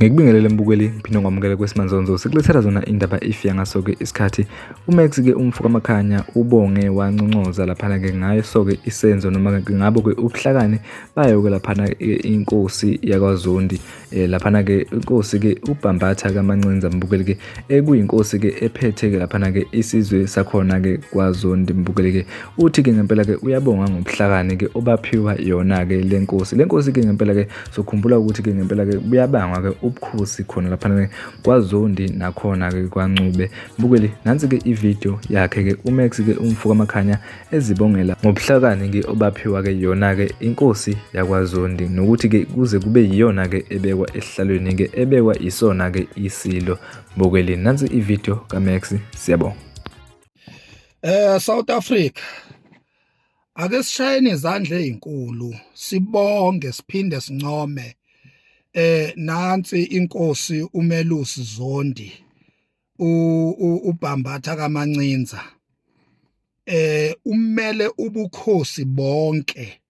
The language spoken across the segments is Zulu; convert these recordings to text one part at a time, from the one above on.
Ngikubingelele mbukeli ngiphinde ngamukele kwesimanje sikulethela zona indaba ifika ngaso-ke isikhathi uMax-ke umfuka amakhanya ubonge wanconcoza laphana-ke ngayo so-ke isenzo noma ngabo-ke ubuhlakani bayo-ke laphana-ke inkosi yakwaZondi laphana-ke inkosi-ke uBhambatha kaMancinza mbukeli-ke ekuyinkosi-ke ephethe-ke laphana-ke isizwe sakhona-ke kwaZondi mbukeli-ke uthi-ke ngempela-ke uyabonga ngobuhlakani-ke obaphiwa yona-ke le nkosi-ke ngempela-ke sokhumbula ukuthi-ke ngempela-ke buyabangwa-ke ubukhosi khona laphana kwaZondi nakhona-ke kwaNcube mbukeli nansi-ke ivideo yakhe-ke uMax-ke umfuka amakhanya ezibongela ngobuhlakani-ke obaphiwa-ke yona-ke inkosi yakwaZondi nokuthi-ke kuze kube yiyona-ke ebekwa esihlalweni-ke ebekwa isona-ke isilo mbukeli nansi ivideo kaMax siyabonga. South Africa ake sishayene izandla ezinkulu sibonge siphinde sincome nansi inkosi uMelusi Zondi uBhambatha kaMancinza umele ubukhosi bonke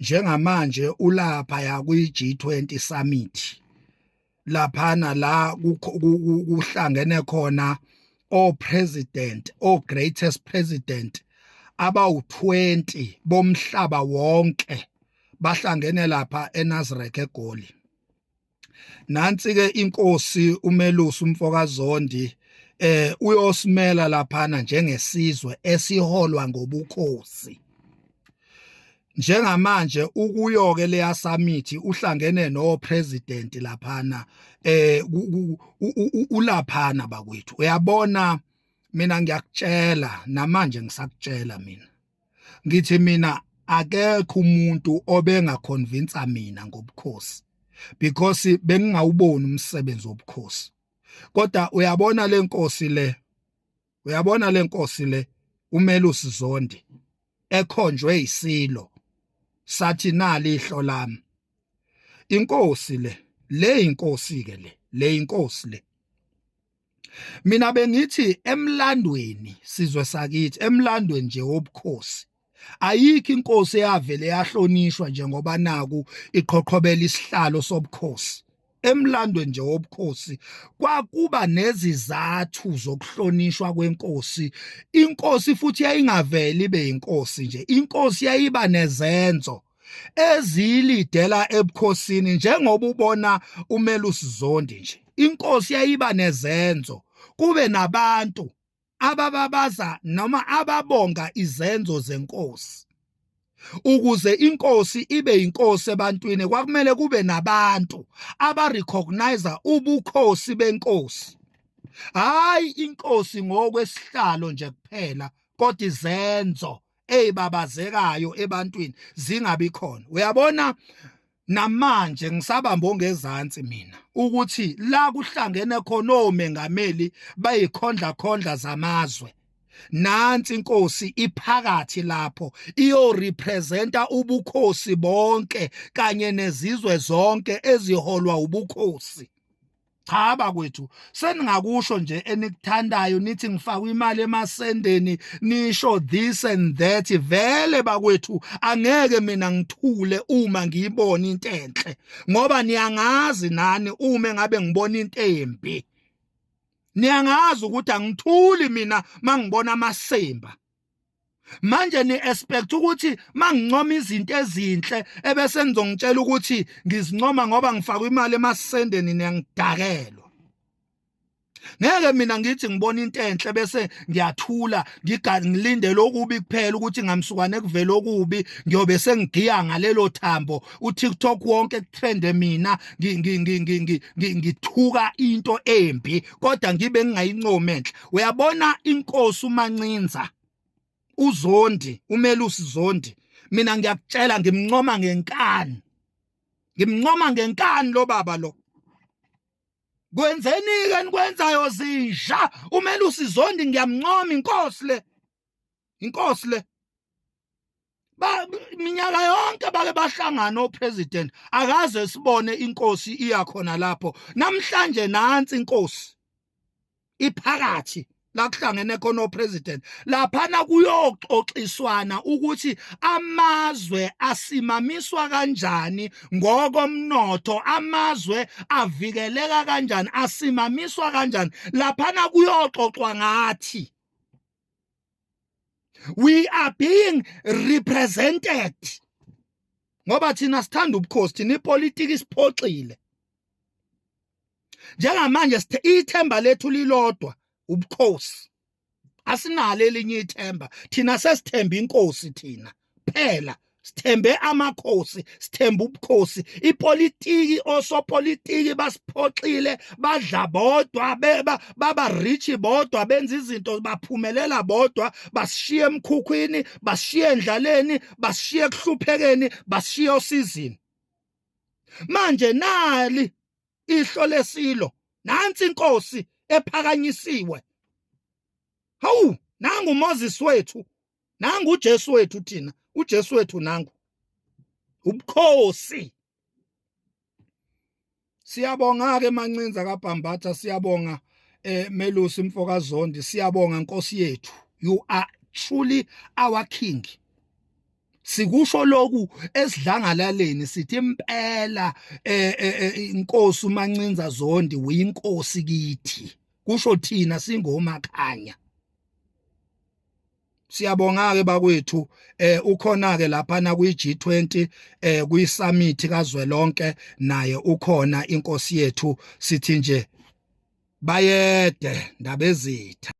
njengamanje ulapha ya kwi-G20 summit laphana la kuhlangene khona greatest president abawu-20 bomhlaba wonke bahlangene lapha eNasrec eGoli. Nansi-ke inkosi uMelusi umfokaZondi uyosimela laphana njengesizwe esiholwa ngobukhosi. Njengamanje ukuyoke leya summit uhlangene no president laphana ulaphana bakwethu. Uyabona mina ngiyakutshela namanje ngisakutshela mina. Ngithi mina akekho umuntu obengaconvince mina ngobukhosi because bengingawuboni umsebenzi wobukhosi. Kodwa uyabona le nkosi le uMelusi Zondi ekhonjwe isilo sathi nali ihlo lami. Inkosi le inkosi le. Mina bengithi emlandweni sizwe sakithi emlandweni nje wobukhosi ayikho inkosi eyavele yahlonishwa njengoba naku iqhoqhobela isihlalo sobukhosi. Emlandweni nje wobukhosi kwakuba nezizathu zokuhlonishwa kwenkosi. Inkosi futhi yayingaveli ibe inkosi nje. Inkosi yayiba nezenzo ezilidela ebukhosini njengoba ubona uMelusi Zondi nje. Inkosi yayiba nezenzo kube nabantu abababaza noma ababonga izenzo zenkosi. Ukuze inkosi ibe inkosi ebantwini kwakumele kube nabantu abarecognize ubukhosi benkosi. Hayi inkosi ngokwesihlalo nje kuphela kodwa izenzo ezibabazekayo ebantwini zingabi khona. Uyabona namanje ngisabamba ongezansi mina ukuthi la kuhlangene khona omengameli bayikhondla zamazwe. Nansi inkosi iphakathi lapho representa ubukhosi bonke kanye nezizwe zonke eziholwa ubukhosi. Cha bakwethu seningakusho nje enikuthandayo nithi ngifaka imali emasendeni nisho this and that vele bakwethu angeke mina ngithule uma ngiyibona into enhle ngoba niyangazi nani uma ngabe ngibona into embi. Niyangazi ukuthi angithuli mina mangibona amasemba. Manje ni expect ukuthi mangincoma izinto ezinhle ebese nizongitshela ukuthi ngizincoma ngoba ngifaka imali emasendeni niyangidakelwa. Ngeke mina ngithi ngibona into enhle bese ngiyathula ngilindele okubi kuphela ukuthi ngamsukane kuvela okubi ngiyobe sengigiya ngalelo thambo uTikTok wonke kutrende mina ngithuka into embi kodwa ngibe ngingayincomi enhle. Uyabona inkosi uMancinza uZondi uMelusi Zondi mina ngiyakutshela ngimncoma ngenkani. Ngimncoma ngenkani lo baba lo. Kwenzeni-ke nikwenzayo zisha uMelusi Zondi ngiyamncoma inkosi le. minyaka yonke bake bahlangana opresident akaze sibone inkosi iyakhona lapho. Namhlanje nansi inkosi iphakathi la kuhlangene khona opresident laphana kuyoxoxiswana ukuthi amazwe asimamiswa kanjani ngokomnotho, amazwe avikeleka kanjani, asimamiswa kanjani. Laphana kuyoxoxwa ngathi. We are being represented. Ngoba thina sithanda ubukhosi, thina ipolitiki isiphoxile. Njengamanje ithemba lethu lilodwa ubukhosi. Asinalo elinye ithemba. Thina sesithemba inkosi thina. Phela sithembe amakhosi, sithemba ubukhosi. Ipolitiki osopolitiki basiphoxile, badla bodwa, baba rich bodwa, benza izinto baphumelela bodwa, basishiya emkhukhwini, basishiya endlaleni, basishiya ekuhluphekeni, basishiya osizini. Manje nali ihlo lesilo, nansi inkosi ephakanyisiwe. Hawu, nangu Moses wethu, nangu uJesu wethu thina, uJesu wethu nangu. Ubukhosi. Siyabonga ke Mancinza kaBhambatha, siyabonga Melusi Mfokazondi, siyabonga Nkosi yethu. You are truly our king. Sikusho lokhu esidlangalaleni sithi impela inkosi uMancinza Zondi uyinkosi kithi. Kusho thina singomakhanya. Siyabonga ke bakwethu ukhona ke lapha na kwi G20 kwi summit kazwelonke naye ukhona inkosi yethu sithi nje bayede ndabezitha.